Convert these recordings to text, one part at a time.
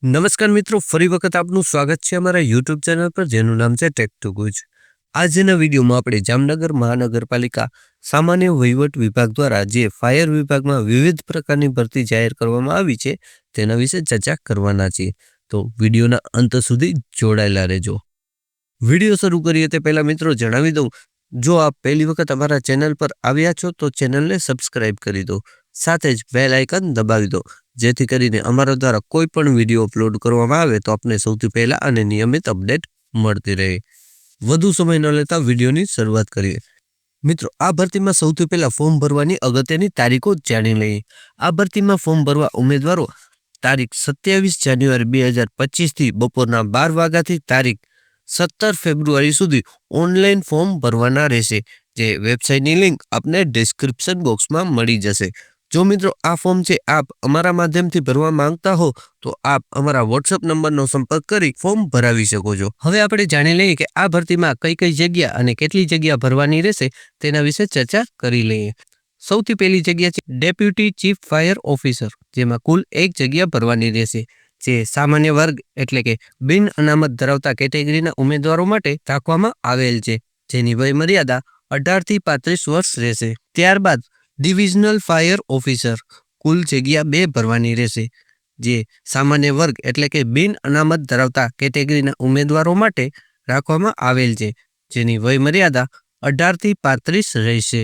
નમસ્કાર મિત્રો, ફરી વખત આપનું સ્વાગત છે અમારા યુટ્યુબ ચેનલ પર, જેનું નામ છે ટેક ટુ ગુજ. આજના વિડીયોમાં આપણે જામનગર મહાનગરપાલિકા સામાન્ય વહીવટ વિભાગ દ્વારા જે ફાયર વિભાગમાં વિવિધ પ્રકારની ભરતી જાહેર કરવામાં આવી છે તેના વિશે ચર્ચા કરવાના છીએ. તો વિડીયોના અંત સુધી જોડાયેલા રહેજો. વિડીયો શરૂ કરીએ તે પહેલાં મિત્રો જણાવી દઉં, જો આપ પહેલી વખત અમારા ચેનલ પર આવ્યા છો તો ચેનલને સબસ્ક્રાઇબ કરી દો, સાથે જ બેલ આઇકન દબાવી દો, જેથી કરીને અમારા દ્વારા કોઈ પણ વિડીયો અપલોડ કરવામાં આવે તો આપને સૌથી પહેલા અને નિયમિત અપડેટ મળતી રહે. વધુ સમય ન લેતા વિડીયોની શરૂઆત કરીએ. મિત્રો, આ ભરતીમાં સૌથી પહેલા ફોર્મ ભરવાની અગત્યની તારીખો જાણી લઈએ. આ ભરતીમાં ફોર્મ ભરવા ઉમેદવારો તારીખ 27 જાન્યુઆરી 2025 બપોરના 12 વાગ્યાથી તારીખ 17 ફેબ્રુઆરી સુધી ઓનલાઈન ફોર્મ ભરવાના રહેશે. જે વેબસાઇટની લિંક આપને ડિસ્ક્રિપ્શન બોક્સમાં મળી જશે. જો મિત્રો આ ફોર્મ છે આપ અમારા માધ્યમથી ભરવા માંગતા હો તો આપ અમારા વોટ્સઅપ નંબરનો સંપર્ક કરી ફોર્મ ભરાવી શકો છો. હવે આપણે જાણી લઈએ કે આ ભરતીમાં કઈ કઈ જગ્યા અને કેટલી જગ્યા ભરવાની રહેશે તેના વિશે ચર્ચા કરી લઈએ. સૌથી પહેલી જગ્યા છે ડેપ્યુટી ચીફ ફાયર ઓફિસર, જેમાં કુલ 1 જગ્યા ભરવાની રહેશે. જે સામાન્ય વર્ગ એટલે કે બિન અનામત ધરાવતા કેટેગરીના ઉમેદવારો માટે રાખવામાં આવેલ છે, જેની વય મર્યાદા 18 થી 35 વર્ષ રહેશે. ત્યારબાદ ડિવિઝનલ ફાયર ઓફિસર, કુલ જગ્યા 2 ભરવાની રહેશે. જે સામાન્ય વર્ગ એટલે કે બિન અનામત ધરાવતા કેટેગરીના ઉમેદવારો માટે રાખવામાં આવેલ છે, જેની વય મર્યાદા 18 થી 35 રહેશે.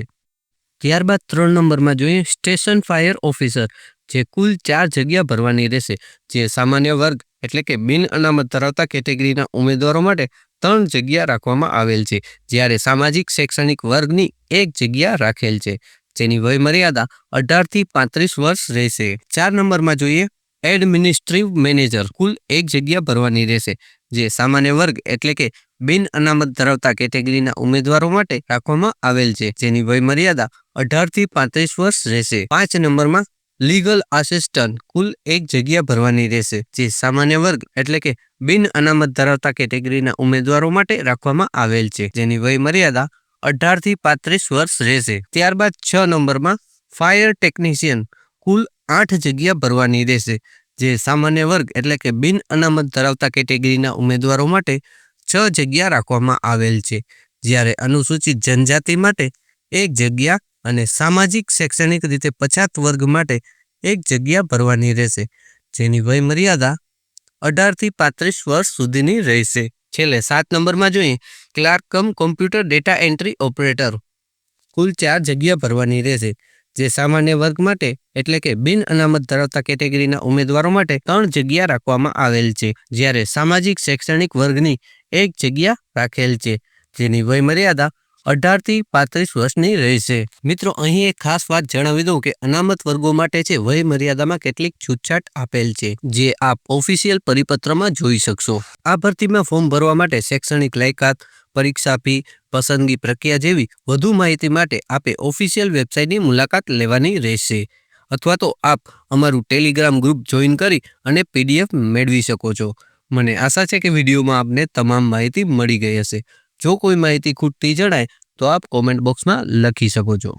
ત્યારબાદ 3 નંબરમાં જોઈએ સ્ટેશન ફાયર ઓફિસર, જે કુલ 4 જગ્યા ભરવાની રહેશે. જે સામાન્ય વર્ગ એટલે કે બિન અનામત ધરાવતા કેટેગરીના ઉમેદવારો માટે 3 જગ્યા રાખવામાં આવેલ છે, જ્યારે સામાજિક શૈક્ષણિક વર્ગની 1 જગ્યા રાખેલ છે, જેની વય મર્યાદા 18 થી 35 વર્ષ રહેશે. 4 નંબરમાં જોઈએ એડમિનિસ્ટ્રેટિવ મેનેજર, કુલ 1 જગ્યા ભરવાની રહેશે. જે સામાન્ય વર્ગ એટલે કે બિન અનામત ધરાવતા કેટેગરીના ઉમેદવારો માટે રાખવામાં આવેલ છે, જેની વય મર્યાદા 18 થી 35 વર્ષ રહેશે. 5 નંબરમાં લીગલ આસિસ્ટન્ટ, કુલ 1 જગ્યા ભરવાની રહેશે. જે સામાન્ય વર્ગ એટલે કે બિન અનામત ધરાવતા કેટેગરીના ઉમેદવારો માટે રાખવામાં આવેલ છે, જેની વય મર્યાદા 18 થી 35 વર્ષ રહેશે. ત્યારબાદ 6 નંબરમાં ફાયર ટેકનિશિયન, કુલ 8 જગ્યા ભરવાની રહેશે. જે સામાન્ય વર્ગ એટલે કે બિન અનામત ધરાવતા કેટેગરીના ઉમેદવારો માટે 6 જગ્યા રાખવામાં આવેલ છે, જ્યારે અનુસૂચિત જનજાતિ માટે 1 જગ્યા અને સામાજિક શૈક્ષણિક રીતે પછાત વર્ગ માટે 1 જગ્યા ભરવાની રહેશે, જેની વય મર્યાદા 18 થી 35 વર્ષ સુધીની રહેશે. છેલ્લે 7 નંબરમાં જોઈએ clerk cum computer data entry operator, કુલ 4 જગ્યા ભરવાની રહેશે. જે સામાન્ય વર્ગ માટે એટલે કે બિન અનામત ધરાવતા કેટેગરીના ઉમેદવારો માટે 3 જગ્યા રાખવામાં આવેલ છે, જ્યારે સામાજિક શૈક્ષણિક વર્ગની 1 જગ્યા રાખેલ છે, જેની વય મર્યાદા 18 થી 35 વર્ષની રહેશે. મિત્રો, અહીં એક ખાસ વાત જણાવી દઉં કે અનામત વર્ગો માટે છે વય મર્યાદામાં કેટલીક છૂટછાટ આપેલ છે, જે આપ ઓફિશિયલ પરિપત્રમાં જોઈ શકશો. આ ભરતીમાં ફોર્મ ભરવા માટે શૈક્ષણિક લાયકાત, પરીક્ષા ફી, પસંદગી પ્રક્રિયા જેવી વધુ માહિતી માટે આપે ઓફિશિયલ વેબસાઇટની મુલાકાત લેવાની રહેશે, અથવા તો આપ અમારું ટેલિગ્રામ ગ્રુપ જોઈન કરી અને PDF મેળવી શકો છો. મને આશા છે કે વિડીયોમાં આપને તમામ માહિતી મળી ગઈ હશે. જો કોઈ માહિતી ખૂટતી જણાય તો આપ કોમેન્ટ બોક્સમાં લખી શકો છો.